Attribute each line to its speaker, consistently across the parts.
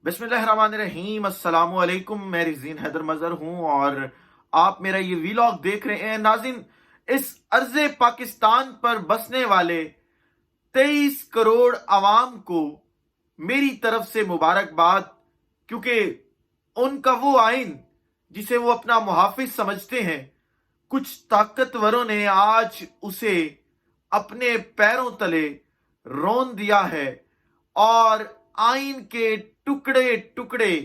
Speaker 1: बिस्मिल्लाहिर्रहमानिर्रहीम। अस्सलाम वालेकुम। मैं रिज़ीन हैदर मज़हर हूँ और आप मेरा ये वीलॉग देख रहे हैं। नाज़रीन, इस अर्ज़े पाकिस्तान पर बसने वाले 23 करोड़ अवाम को मेरी तरफ से मुबारकबाद, क्योंकि उनका वो आइन जिसे वो अपना मुहाफिज समझते हैं, कुछ ताकतवरों ने आज उसे अपने पैरों तले रोन दिया है और आइन के टुकड़े टुकड़े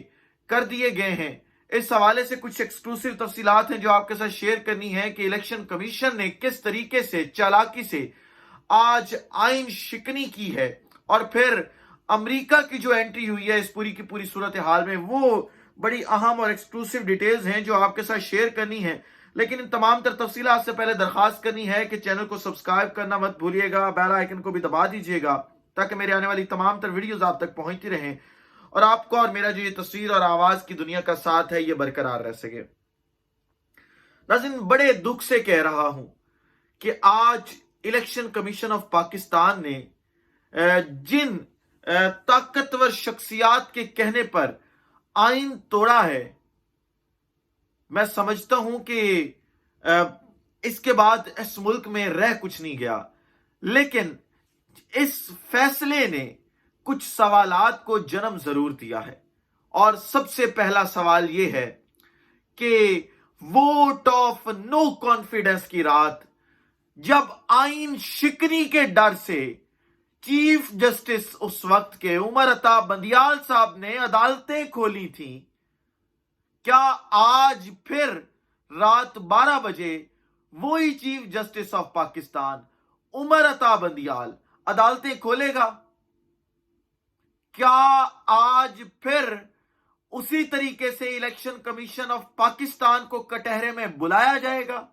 Speaker 1: कर दिए गए हैं। इस हवाले से कुछ एक्सक्लूसिव तफसीलात हैं जो आपके साथ शेयर करनी है कि इलेक्शन कमीशन ने किस तरीके से चालाकी से आज आइन शिकनी की है और फिर अमेरिका की जो एंट्री हुई है इस पूरी की पूरी सूरत हाल में, वो बड़ी अहम और एक्सक्लूसिव डिटेल्स हैं जो आपके साथ शेयर करनी है। लेकिन इन तमाम तर तफसीलात से पहले दरखास्त करनी है कि चैनल को सब्सक्राइब करना मत भूलिएगा, बेल आइकन को भी दबा दीजिएगा ताकि मेरे आने वाली तमाम तर वीडियोस आप तक पहुंचती रहें और आपको और मेरा जो ये तस्वीर और आवाज की दुनिया का साथ है ये बरकरार रह सके। नाज़रीन, बड़े दुख से कह रहा हूं कि आज इलेक्शन कमीशन ऑफ पाकिस्तान ने जिन ताकतवर शख्सियात के कहने पर आइन तोड़ा है, मैं समझता हूं कि इसके बाद इस मुल्क में रह कुछ नहीं गया। लेकिन इस फैसले ने कुछ सवालात को जन्म जरूर दिया है और सबसे पहला सवाल यह है कि वोट ऑफ नो कॉन्फिडेंस की रात, जब आइन शिकनी के डर से चीफ जस्टिस उस वक्त के उमर अता बंदियाल साहब ने अदालतें खोली थी, क्या आज फिर रात 12 बजे वही chief justice of Pakistan Umar Ata Bandial अदालतें खोलेगा? क्या आज फिर उसी तरीके से इलेक्शन कमीशन ऑफ पाकिस्तान को कटहरे में बुलाया जाएगा?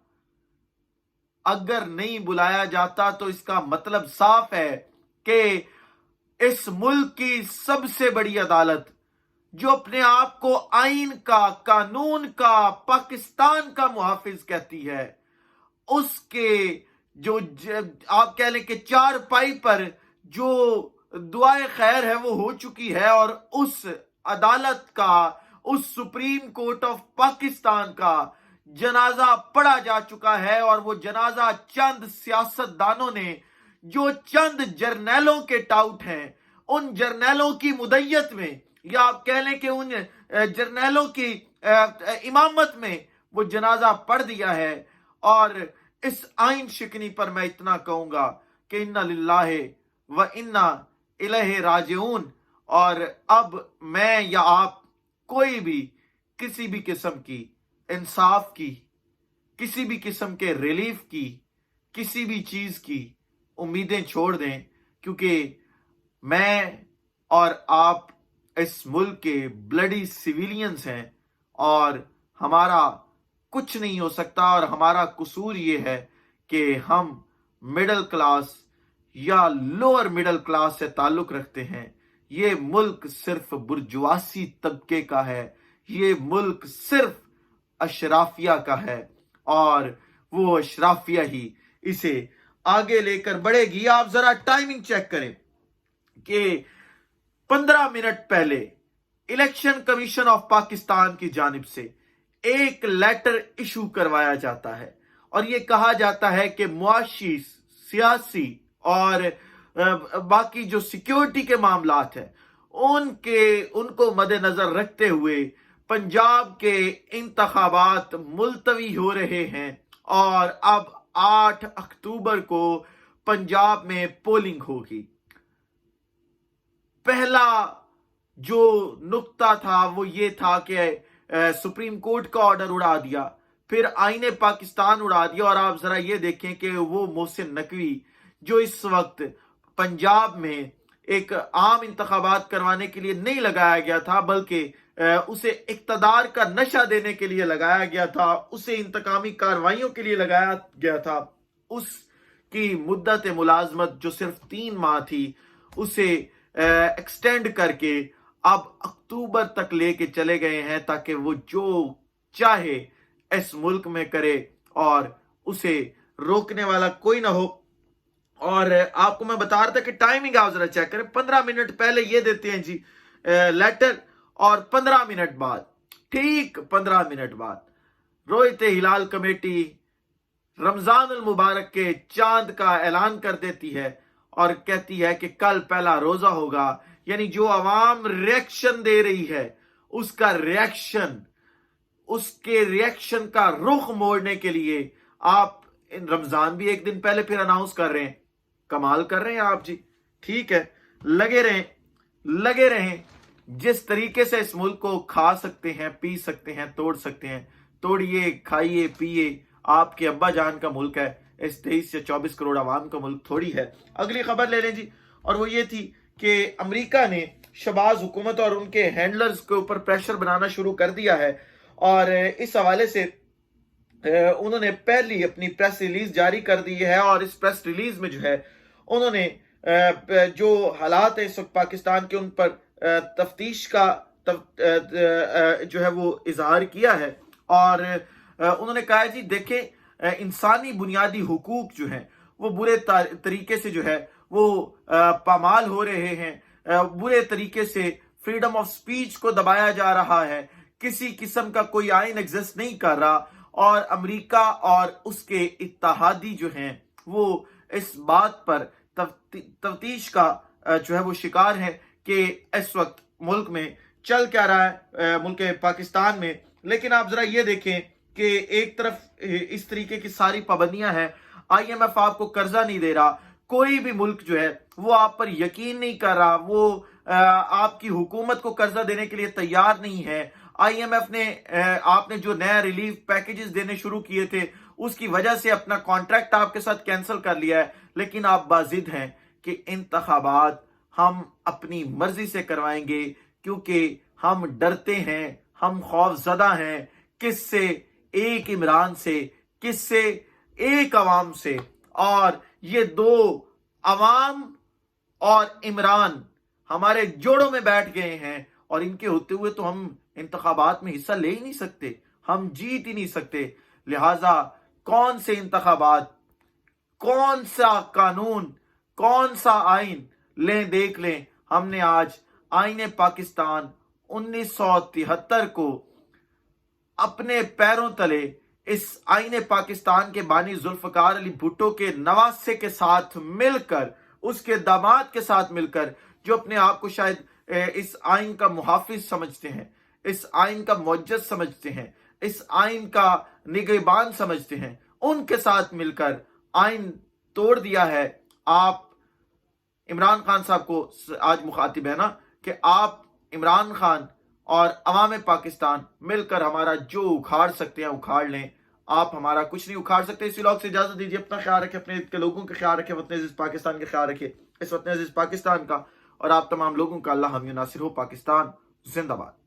Speaker 1: अगर नहीं बुलाया जाता तो इसका मतलब साफ है कि इस मुल्क की सबसे बड़ी अदालत, जो अपने आप को आइन का, कानून का, पाकिस्तान का मुहाफिज कहती है, उसके जो आप कह लें कि चार पाई पर जो दुआए खैर है वो हो चुकी है और उस अदालत का, उस सुप्रीम कोर्ट ऑफ पाकिस्तान का जनाजा पढ़ा जा चुका है। और वो जनाजा चंद सियासतदानों ने, जो चंद जर्नैलों के टाउट हैं, उन जर्नैलों की मुदय्यत में, या आप कह लें कि उन जर्नैलों की इमामत में वो जनाजा पढ़ दिया है। और इस आइन शिकनी पर मैं इतना कहूंगा कि इन्ना लिल्लाहि व इन्ना इलैहि राजिऊन। और अब मैं या आप कोई भी किसी भी किस्म की इंसाफ की, किसी भी किस्म के रिलीफ की, किसी भी चीज की उम्मीदें छोड़ दें, क्योंकि मैं और आप इस मुल्क के ब्लडी सिविलियंस हैं और हमारा कुछ नहीं हो सकता। और हमारा कसूर ये है कि हम मिडिल क्लास या लोअर मिडिल क्लास से ताल्लुक रखते हैं। ये मुल्क सिर्फ बुर्जुआसी तबके का है, ये मुल्क सिर्फ अशराफिया का है और वो अशराफिया ही इसे आगे लेकर बढ़ेगी। आप जरा टाइमिंग चेक करें कि 15 मिनट पहले इलेक्शन कमीशन ऑफ पाकिस्तान की जानिब से एक लेटर इशू करवाया जाता है और यह कहा जाता है कि मुआशी, सियासी और बाकी जो सिक्योरिटी के मामलात हैं उनको मद्देनजर रखते हुए पंजाब के इंतखाबात मुलतवी हो रहे हैं और अब 8 अक्टूबर को पंजाब में पोलिंग होगी। पहला जो नुक्ता था वो ये था कि सुप्रीम कोर्ट का ऑर्डर उड़ा दिया, फिर आईने पाकिस्तान उड़ा दिया। और आप जरा ये देखें कि वो मोहसिन नकवी जो इस वक्त पंजाब में एक आम इंतखाबात करवाने के लिए नहीं लगाया गया था, बल्कि उसे इक्तदार का नशा देने के लिए लगाया गया था, उसे इंतकामी कार्रवाइयों के लिए लगाया गया था, उसकी मुद्दत मुलाजमत जो सिर्फ 3 माह थी उसे एक्सटेंड करके अब अक्टूबर तक लेके चले गए हैं ताकि वो जो चाहे इस मुल्क में करे और उसे रोकने वाला कोई ना हो। और आपको मैं बता रहा था कि टाइमिंग आप जरा चेक करें, 15 मिनट पहले ये देते हैं जी लेटर اور 15 منٹ بعد، ٹھیک 15 منٹ بعد رویت ہلال کمیٹی رمضان المبارک کے چاند کا اعلان کر دیتی ہے اور کہتی ہے کہ کل پہلا روزہ ہوگا. یعنی جو عوام ریئیکشن دے رہی ہے اس کا ریئیکشن، اس کے ریئیکشن کا رخ موڑنے کے لیے آپ رمضان بھی ایک دن پہلے پھر اناؤنس کر رہے ہیں. کمال کر رہے ہیں آپ جی. ٹھیک ہے، لگے رہیں. جس طریقے سے اس ملک کو کھا سکتے ہیں، پی سکتے ہیں، توڑ سکتے ہیں، توڑیے، کھائیے، پیئے. آپ کے ابا جان کا ملک ہے، اس 23 سے 24 کروڑ عوام کا ملک تھوڑی ہے. اگلی خبر لے لیں جی، اور وہ یہ تھی کہ امریکہ نے شہباز حکومت اور ان کے ہینڈلرز کے اوپر پریشر بنانا شروع کر دیا ہے، اور اس حوالے سے انہوں نے پہلی اپنی پریس ریلیز جاری کر دی ہے. اور اس پریس ریلیز میں جو ہے انہوں نے جو حالات ہیں اس وقت پاکستان کے ان پر تفتیش کا جو ہے وہ اظہار کیا ہے. اور انہوں نے کہا جی دیکھیں، انسانی بنیادی حقوق جو ہیں وہ برے طریقے سے جو ہے وہ پامال ہو رہے ہیں. برے طریقے سے فریڈم آف سپیچ کو دبایا جا رہا ہے. کسی قسم کا کوئی آئین ایگزسٹ نہیں کر رہا، اور امریکہ اور اس کے اتحادی جو ہیں وہ اس بات پر تفتیش کا جو ہے وہ شکار ہے کہ اس وقت ملک میں چل کیا رہا ہے، ملک پاکستان میں. لیکن آپ ذرا یہ دیکھیں کہ ایک طرف اس طریقے کی ساری پابندیاں ہیں، آئی ایم ایف آپ کو قرضہ نہیں دے رہا، کوئی بھی ملک جو ہے وہ آپ پر یقین نہیں کر رہا، وہ آپ کی حکومت کو قرضہ دینے کے لیے تیار نہیں ہے. آئی ایم ایف نے آپ نے جو نیا ریلیف پیکیجز دینے شروع کیے تھے اس کی وجہ سے اپنا کانٹریکٹ آپ کے ساتھ کینسل کر لیا ہے. لیکن آپ باضد ہیں کہ انتخابات ہم اپنی مرضی سے کروائیں گے، کیونکہ ہم ڈرتے ہیں، ہم خوف زدہ ہیں. کس سے؟ ایک عمران سے. کس سے؟ ایک عوام سے. اور یہ دو عوام اور عمران ہمارے جوڑوں میں بیٹھ گئے ہیں، اور ان کے ہوتے ہوئے تو ہم انتخابات میں حصہ لے ہی نہیں سکتے، ہم جیت ہی نہیں سکتے. لہٰذا کون سے انتخابات، کون سا قانون، کون سا آئین لیں، دیکھ لیں. ہم نے آج آئین پاکستان 1973 کو اپنے پیروں تلے اس آئین پاکستان کے بانی ذوالفقار علی بھٹو کے نواسے کے ساتھ مل کر، اس کے داماد کے ساتھ مل کر، جو اپنے آپ کو شاید اس آئین کا محافظ سمجھتے ہیں، اس آئین کا معجز سمجھتے ہیں، اس آئین کا نگہبان سمجھتے ہیں، ان کے ساتھ مل کر آئین توڑ دیا ہے. آپ عمران خان صاحب کو آج مخاطب ہے نا کہ آپ عمران خان اور عوام پاکستان مل کر ہمارا جو اکھاڑ سکتے ہیں اکھاڑ لیں. آپ ہمارا کچھ نہیں اکھاڑ سکتے. اس ولاگ سے اجازت دیجیے. اپنا خیال رکھیں، اپنے کے لوگوں کا خیال رکھیں، وطن عزیز پاکستان کا خیال رکھیں، اس وطن عزیز پاکستان کا، اور آپ تمام لوگوں کا اللہ حامی و ناصر ہو. پاکستان زندہ باد.